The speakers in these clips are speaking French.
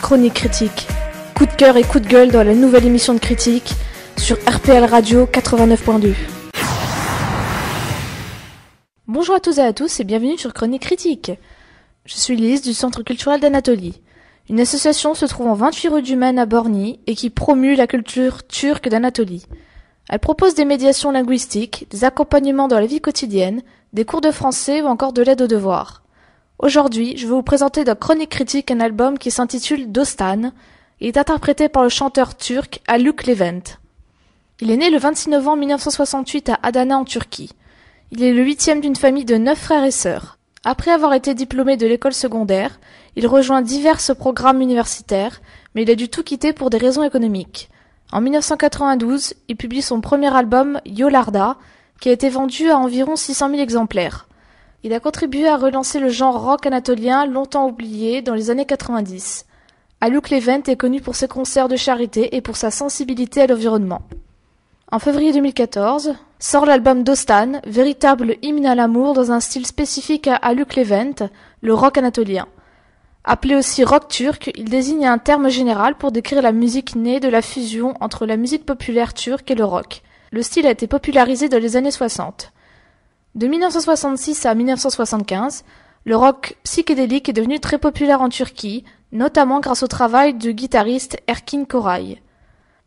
Chronique Critique. Coup de cœur et coup de gueule dans la nouvelle émission de Critique sur RPL Radio 89.2. Bonjour à tous et à tous et bienvenue sur Chronique Critique. Je suis Lise du Centre culturel d'Anatolie. Une association se trouvant 28 rue du Maine à Borny et qui promue la culture turque d'Anatolie. Elle propose des médiations linguistiques, des accompagnements dans la vie quotidienne, des cours de français ou encore de l'aide aux devoirs. Aujourd'hui, je vais vous présenter dans Chronique Critique un album qui s'intitule Dostan et est interprété par le chanteur turc Haluk Levent. Il est né le 26 novembre 1968 à Adana en Turquie. Il est le 8e d'une famille de 9 frères et sœurs. Après avoir été diplômé de l'école secondaire, il rejoint divers programmes universitaires, mais il a dû tout quitter pour des raisons économiques. En 1992, il publie son premier album, Yollarda, qui a été vendu à environ 600 000 exemplaires. Il a contribué à relancer le genre rock anatolien longtemps oublié dans les années 90. Haluk Levent est connu pour ses concerts de charité et pour sa sensibilité à l'environnement. En février 2014, sort l'album Dostan, véritable hymne à l'amour dans un style spécifique à Haluk Levent, le rock anatolien. Appelé aussi rock turc, il désigne un terme général pour décrire la musique née de la fusion entre la musique populaire turque et le rock. Le style a été popularisé dans les années 60. De 1966 à 1975, le rock psychédélique est devenu très populaire en Turquie, notamment grâce au travail du guitariste Erkin Koray.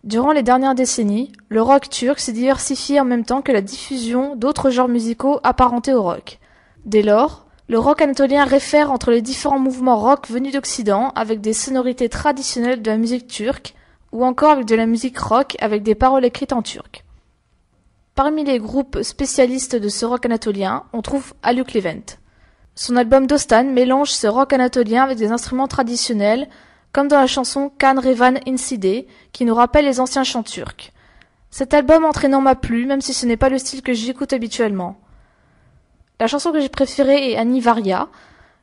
Durant les dernières décennies, le rock turc s'est diversifié en même temps que la diffusion d'autres genres musicaux apparentés au rock. Dès lors, le rock anatolien réfère entre les différents mouvements rock venus d'Occident avec des sonorités traditionnelles de la musique turque ou encore avec de la musique rock avec des paroles écrites en turc. Parmi les groupes spécialistes de ce rock anatolien, on trouve Haluk Levent. Son album Dostan mélange ce rock anatolien avec des instruments traditionnels, comme dans la chanson Kan Revan Inside, qui nous rappelle les anciens chants turcs. Cet album entraînant m'a plu, même si ce n'est pas le style que j'écoute habituellement. La chanson que j'ai préférée est Ani Varia,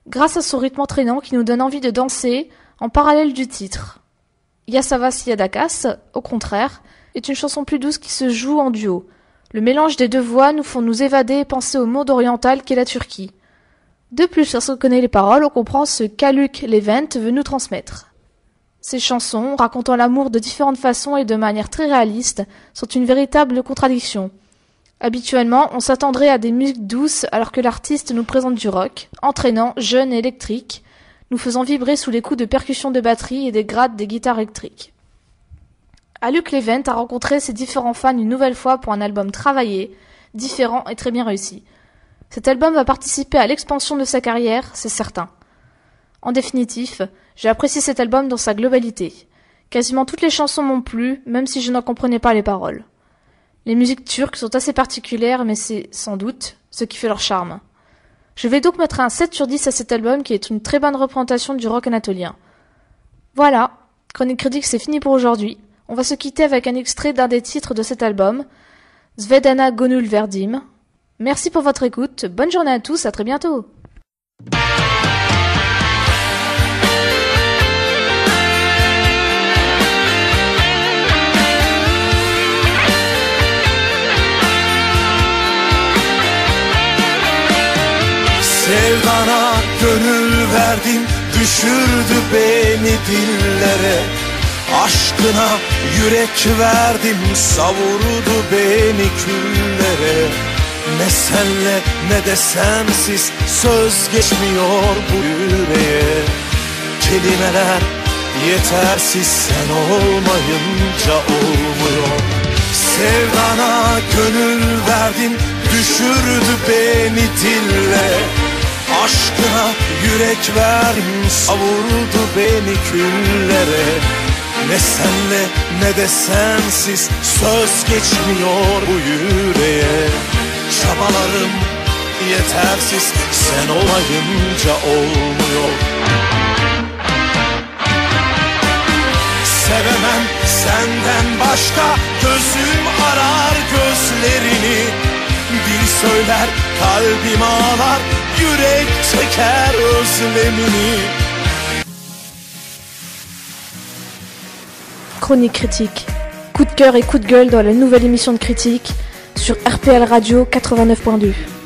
grâce à son rythme entraînant qui nous donne envie de danser en parallèle du titre. Yasavas Yadakas, au contraire, est une chanson plus douce qui se joue en duo. Le mélange des deux voix nous font nous évader et penser au monde oriental qu'est la Turquie. De plus, lorsqu'on connaît les paroles, on comprend ce qu'Haluk Levent veut nous transmettre. Ces chansons, racontant l'amour de différentes façons et de manière très réaliste, sont une véritable contradiction. Habituellement, on s'attendrait à des musiques douces alors que l'artiste nous présente du rock, entraînant, jeune et électrique, nous faisant vibrer sous les coups de percussion de batterie et des grattes des guitares électriques. Haluk Levent a rencontré ses différents fans une nouvelle fois pour un album travaillé, différent et très bien réussi. Cet album va participer à l'expansion de sa carrière, c'est certain. En définitif, j'ai apprécié cet album dans sa globalité. Quasiment toutes les chansons m'ont plu, même si je n'en comprenais pas les paroles. Les musiques turques sont assez particulières, mais c'est, sans doute, ce qui fait leur charme. Je vais donc mettre un 7 sur 10 à cet album qui est une très bonne représentation du rock anatolien. Voilà, Chronique Critique c'est fini pour aujourd'hui. On va se quitter avec un extrait d'un des titres de cet album, Zvedana Gonul Verdim. Merci pour votre écoute, bonne journée à tous, à très bientôt. Sevdana gönül verdim, düşürdü beni dillere. Aşkına yürek verdim, savurdu beni küllere. Ne senle ne de sensiz söz geçmiyor bu yüreğe. Kelimeler yetersiz, sen olmayınca olmuyor. Sevdana gönül verdim, düşürdü beni dille. Aşkına yürek verdim, savurdu beni küllere. Ne senle ne de sensiz söz geçmiyor bu yüreğe. Çabalarım yetersiz, sen olmayınca olmuyor. Sevemem senden başka, gözüm arar gözlerini. Dil söyler, kalbim ağlar, yürek çeker özlemini. Chronique Critique. Coup de cœur et coup de gueule dans la nouvelle émission de Critique sur RPL Radio 89.2.